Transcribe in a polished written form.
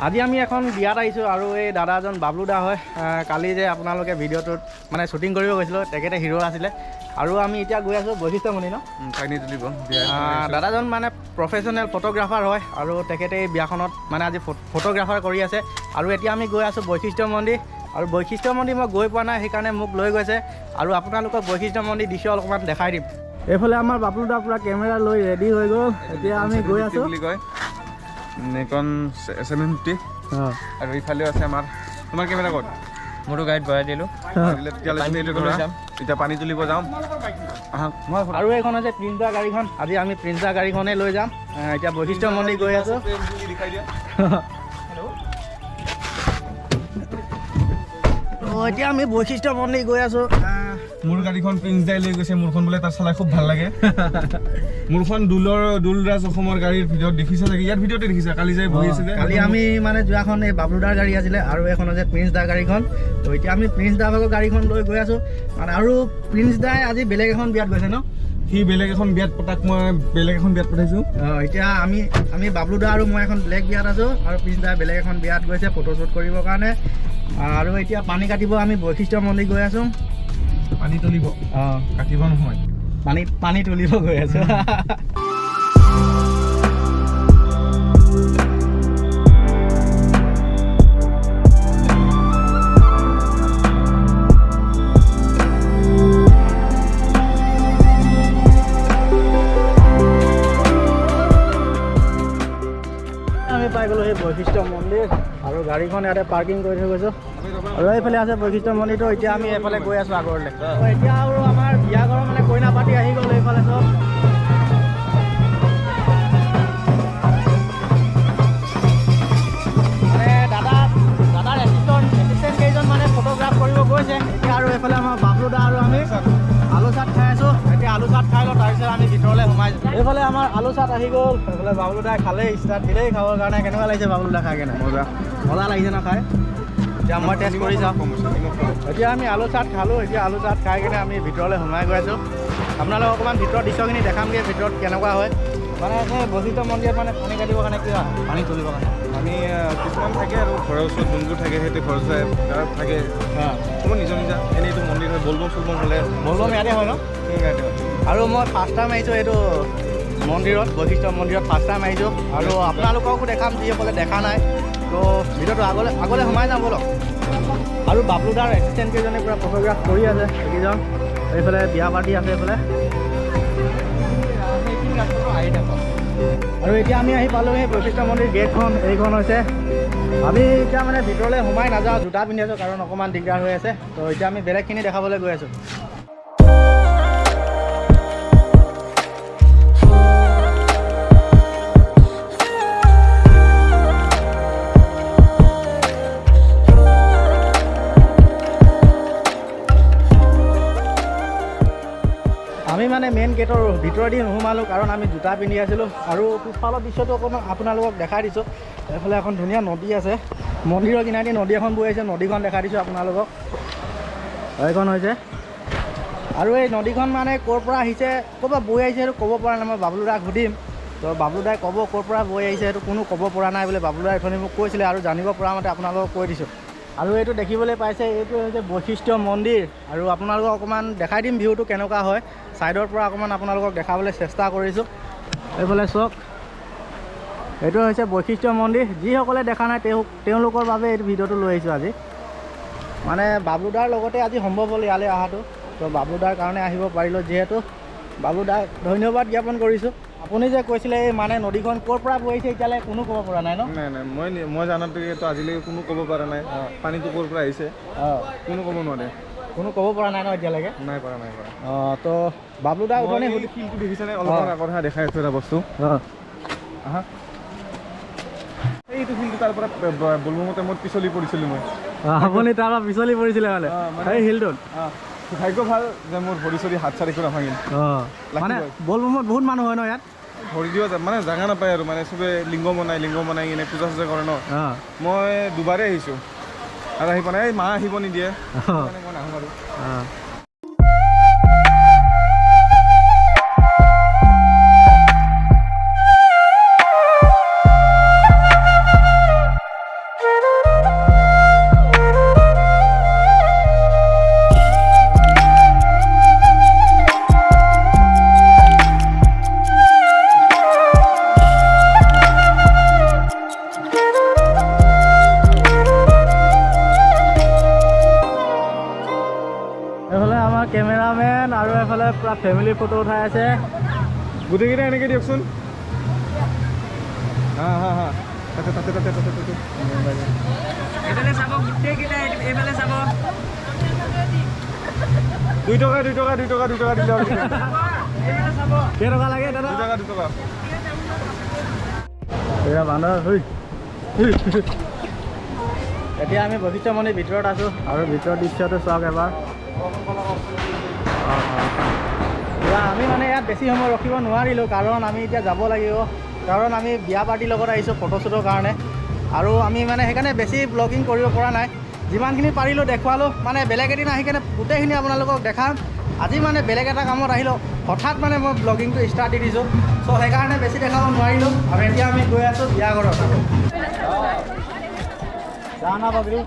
আজি আমি এখন বিয়াত আহিছোঁ আৰু এই দাদাজন বাবলু দা হয়। কালি যে আপোনালোকে ভিডিঅ'টোত মানে শ্বুটিং কৰিব গৈছিলোঁ, তেখেতে হিৰ' আছিলে। আৰু আমি এতিয়া গৈ আছোঁ বৈশিষ্ট্যমণি ন পানী তুলিব। দাদাজন মানে প্ৰফেশ্যনেল ফটোগ্ৰাফাৰ হয় আৰু তেখেতে এই বিয়াখনত মানে আজি ফটোগ্ৰাফাৰ কৰি আছে। আৰু এতিয়া আমি গৈ আছোঁ বৈশিষ্ট্য মন্দিৰ। আৰু বৈশিষ্ট্য মন্দিৰ মই গৈ পোৱা নাই, সেইকাৰণে মোক লৈ গৈছে। আৰু আপোনালোকক বৈশিষ্ট্য মন্দিৰ দৃশ্য অলপমান দেখাই দিম। এইফালে আমাৰ বাবলু দা পূৰা কেমেৰা লৈ ৰেডি হৈ গ'ল। এতিয়া আমি গৈ আছোঁ বুলি কয় নিকন 750 আৰু ইফালেও আছে আমাৰ। তোমাৰ কেমেৰা ক'ত? মোৰো গাড়ীত ভৰাই দিলোঁ। এতিয়া পানী তুলিব যাম। আৰু এইখন হৈছে প্ৰিন্সদা গাড়ীখন। আজি আমি প্ৰিন্সদা গাড়ীখনেই লৈ যাম। এতিয়া বৈশিষ্ট্য মন্দিৰ গৈ আছোঁ। এতিয়া আমি বৈশিষ্ট্য মন্দিৰ গৈ আছোঁ। মোৰ গাড়ীখন প্ৰিন্স দাই লৈ গৈছে। মোৰখন বোলে তাত চলাই খুব ভাল লাগে। মোৰখন দুলৰাজ অসমৰ গাড়ীৰ ভিডিঅ'ত দেখিছে চাগে। ইয়াত ভিডিঅ'তে দেখিছে কালি যে বহি আছে যে। কালি আমি মানে যোৱাখন এই বাবলু দাৰ গাড়ী আছিলে আৰু এখন হৈছে প্ৰিন্স দাৰ গাড়ীখন। তো এতিয়া আমি প্ৰিন্স দাৰ ভাগৰ গাড়ীখন লৈ গৈ আছোঁ মানে। আৰু প্ৰিন্স দাই আজি বেলেগ এখন বিয়াত গৈছে ন? সি বেলেগ এখন বিয়াত পতাক, মই বেলেগ এখন বিয়াত পঠাইছোঁ। এতিয়া আমি বাবলু দা আৰু মই এখন বেলেগ বিয়াত আছোঁ আৰু প্ৰিন্স দা বেলেগ এখন বিয়াত গৈছে ফটোশ্বুট কৰিবৰ কাৰণে। আৰু এতিয়া পানী কাটিব আমি বৈশিষ্ট্য মন্দিৰ গৈ আছোঁ। পানী তুলিব, কাটিব নহয়, পানী তুলিব গৈ আছোঁ। আমি পাই গ'লোঁ সেই বৈশিষ্ট্য মন্দিৰ আৰু গাড়ীখন ইয়াতে পাৰ্কিং কৰি থৈ গৈছোঁ। আৰু এইফালে আছে বৈশিষ্ট্য মন্দিৰটো। এতিয়া আমি এইফালে গৈ আছোঁ আগৰলৈ। এতিয়া আৰু আমাৰ বিয়া ঘৰৰ মানে কইনা পাতি আহি গ'ল এইফালে চব। মানে দাদাৰ এছিষ্টেণ্ট কেইজন মানে ফটোগ্ৰাফ কৰিব গৈছে। এতিয়া আৰু এইফালে আমাৰ বাবলু দা আৰু আমি আলু চাট খাই আছোঁ। এতিয়া আলু চাট খাই লওঁ, তাৰপিছত আমি ভিতৰলৈ সোমাই যাওঁ। এইফালে আমাৰ আলু চাট আহি গ'ল। এইফালে বাবলু দাই খালেই, ষ্টাৰ্ট দিলেই খাবৰ কাৰণে। কেনেকুৱা লাগিছে বাবলু দা খাই কেনে? মজা লাগিছে ন খাই? এতিয়া মই টেষ্ট কৰি চাওঁ। এতিয়া আমি আলু চাট খালোঁ। এতিয়া আলু চাট খাই কিনে আমি ভিতৰলৈ সোমাই গৈ আছোঁ। আপোনালোকক অকণমান ভিতৰৰ দৃশ্যখিনি দেখামগৈ, ভিতৰত কেনেকুৱা হয়। মানে বৈশিষ্ট্য মন্দিৰত মানে পানী কাটিবৰ কাৰণে কিবা পানী তুলিবৰ কাৰণে পানী কিছুমান থাকে আৰু ঘৰৰ ওচৰত যোনবোৰ থাকে সেইটো ঘৰ থাকে। তোমাৰ নিজৰ এনেইটো মন্দিৰ হয়। বলবম হ'লে বলবম ইয়াতে হয় ন? ইয়াতে হয়। আৰু মই ফাৰ্ষ্ট টাইম আহিছোঁ এইটো মন্দিৰত, বৈশিষ্ট্য মন্দিৰত ফাৰ্ষ্ট টাইম আহিছোঁ। আৰু আপোনালোককো দেখাম যিসকলে দেখা নাই। তো ভিডিঅ'টো আগলৈ সোমাই যাম বলক। আৰু বাবলু দাৰ এছিষ্টেণ্ট কেইজনে পূৰা ফটোগ্ৰাফ কৰি আছে এইকেইজন। এইফালে বিয়া পাৰ্টি আছে এইফালে। আৰু এতিয়া আমি আহি পালোঁ সেই বৈশিষ্ট্য মন্দিৰ গেটখন। এইখন হৈছে। আমি এতিয়া মানে ভিতৰলৈ সোমাই নাযাওঁ, জোতা পিন্ধি আছোঁ কাৰণ অকণমান দিগদাৰ হৈ আছে। তো এতিয়া আমি বেলেগখিনি দেখাবলৈ গৈ আছোঁ। আমি মানে মেইন গেটৰ ভিতৰেদি নোসোমালোঁ কাৰণ আমি জোতা পিন্ধি আছিলোঁ। আৰু পিছফালৰ দৃশ্যটো অকণমান আপোনালোকক দেখাই দিছোঁ। এইফালে এখন ধুনীয়া নদী আছে। মন্দিৰৰ কিনাৰেদি নদী এখন বৈ আহিছে। নদীখন দেখাই দিছোঁ আপোনালোকক। এইখন হৈছে। আৰু এই নদীখন মানে ক'ৰ পৰা আহিছে, ক'ৰ পৰা বৈ আহিছে সেইটো ক'ব পৰা নাই। মই বাবলু দাক সুধিম। তো বাবলু দাই ক'ব ক'ৰ পৰা বৈ আহিছে, সেইটো কোনো ক'ব পৰা নাই বোলে। বাবলু দাই এখনি মোক কৈছিলে আৰু জানিব পৰা মতে আপোনালোকক কৈ দিছোঁ। আৰু এইটো দেখিবলৈ পাইছে, এইটো হৈছে বৈশিষ্ট্য মন্দিৰ। আৰু আপোনালোকক অকণমান দেখাই দিম ভিউটো কেনেকুৱা হয়। ছাইডৰ পৰা অকণমান আপোনালোকক দেখাবলৈ চেষ্টা কৰিছোঁ। এইফালে চাওক, এইটো হৈছে বৈশিষ্ট্য মন্দিৰ। যিসকলে দেখা নাই তেওঁলোকৰ বাবে এইটো ভিডিঅ'টো লৈ আহিছোঁ আজি। মানে বাবলু দাৰ লগতে আজি সম্ভৱ হ'ল ইয়ালৈ অহাটো। তো বাবলু দাৰ কাৰণে আহিব পাৰিলোঁ যিহেতু। বাবলু দাক ধন্যবাদ জ্ঞাপন কৰিছোঁ। আপুনি যে কৈছিলে এই মানে নদীখন ক'ৰ পৰা বৈ আহিছে এতিয়ালৈ কোনো ক'ব পৰা নাই ন? নাই মই জানাতো এইটো আজিলৈকে কোনো ক'ব পৰা নাই। পানীটো ক'ৰ পৰা আহিছে কোনো ক'ব নোৱাৰে। কোনো ক'ব পৰা নাই ন এতিয়ালৈকে? নাই পৰা। তো বাবলু দা উঠনি শিলটো দেখিছেনে? অলপ আগত দেখাই আছোঁ এটা বস্তু। এইটো শিলটো তাৰ পৰা বলবমতে মই পিছলি পৰিছিলোঁ। আপুনি তাৰ পৰা পিছলি পৰিছিলে মানে এই শিলটোত? ভাগ্য ভাল যে মোৰ ভৰি চৰি হাত চাৰি একো নাভাঙিল। মানে বলবমত বহুত মানুহ হয় ন ইয়াত? ভৰি দিব মানে জাগা নাপায় আৰু মানে চবে লিংগ বনাই কিনে পূজা চূজা কৰে ন। মই দুবাৰেই আহিছোঁ আৰু আহি পোৱা নাই। মা আহিব নিদিয়ে, মই নাহোঁ আৰু। আৰু এফালে পুৰা ফেমিলি ফটো উঠাই আছে গোটেইকেইটা এনেকৈ দিয়কচোন হা হা হা তাতে তাতে তাতে তাতে তাতে এইফালে চাব গোটেইকেইটা এইফালে চাব 2 টকা 2 টকা 2 টকা 2 টকা দিলে এইফালে চাব কেইটকা লাগে দাদা 2 টকা 2 টকা এয়া বান্দৰ এতিয়া আমি বশিষ্ঠ মন্দিৰ ভিতৰত আছোঁ আৰু ভিতৰৰ দৃশ্যটো চাওক এবাৰ এতিয়া আমি মানে ইয়াত বেছি সময় ৰখিব নোৱাৰিলোঁ কাৰণ আমি এতিয়া যাব লাগিব কাৰণ আমি বিয়া পাৰ্টিৰ লগত আহিছোঁ ফটোশ্বুটৰ কাৰণে আৰু আমি মানে সেইকাৰণে বেছি ব্লগিং কৰিব পৰা নাই যিমানখিনি পাৰিলোঁ দেখুৱালোঁ মানে বেলেগ এদিন আহি কেনে গোটেইখিনি আপোনালোকক দেখাম আজি মানে বেলেগ এটা কামত আহিলোঁ হঠাৎ মানে মই ব্লগিংটো ষ্টাৰ্ট দি দিছোঁ চ' সেইকাৰণে বেছি দেখাব নোৱাৰিলোঁ আৰু এতিয়া আমি গৈ আছোঁ বিয়া ঘৰত জানা বাগৰি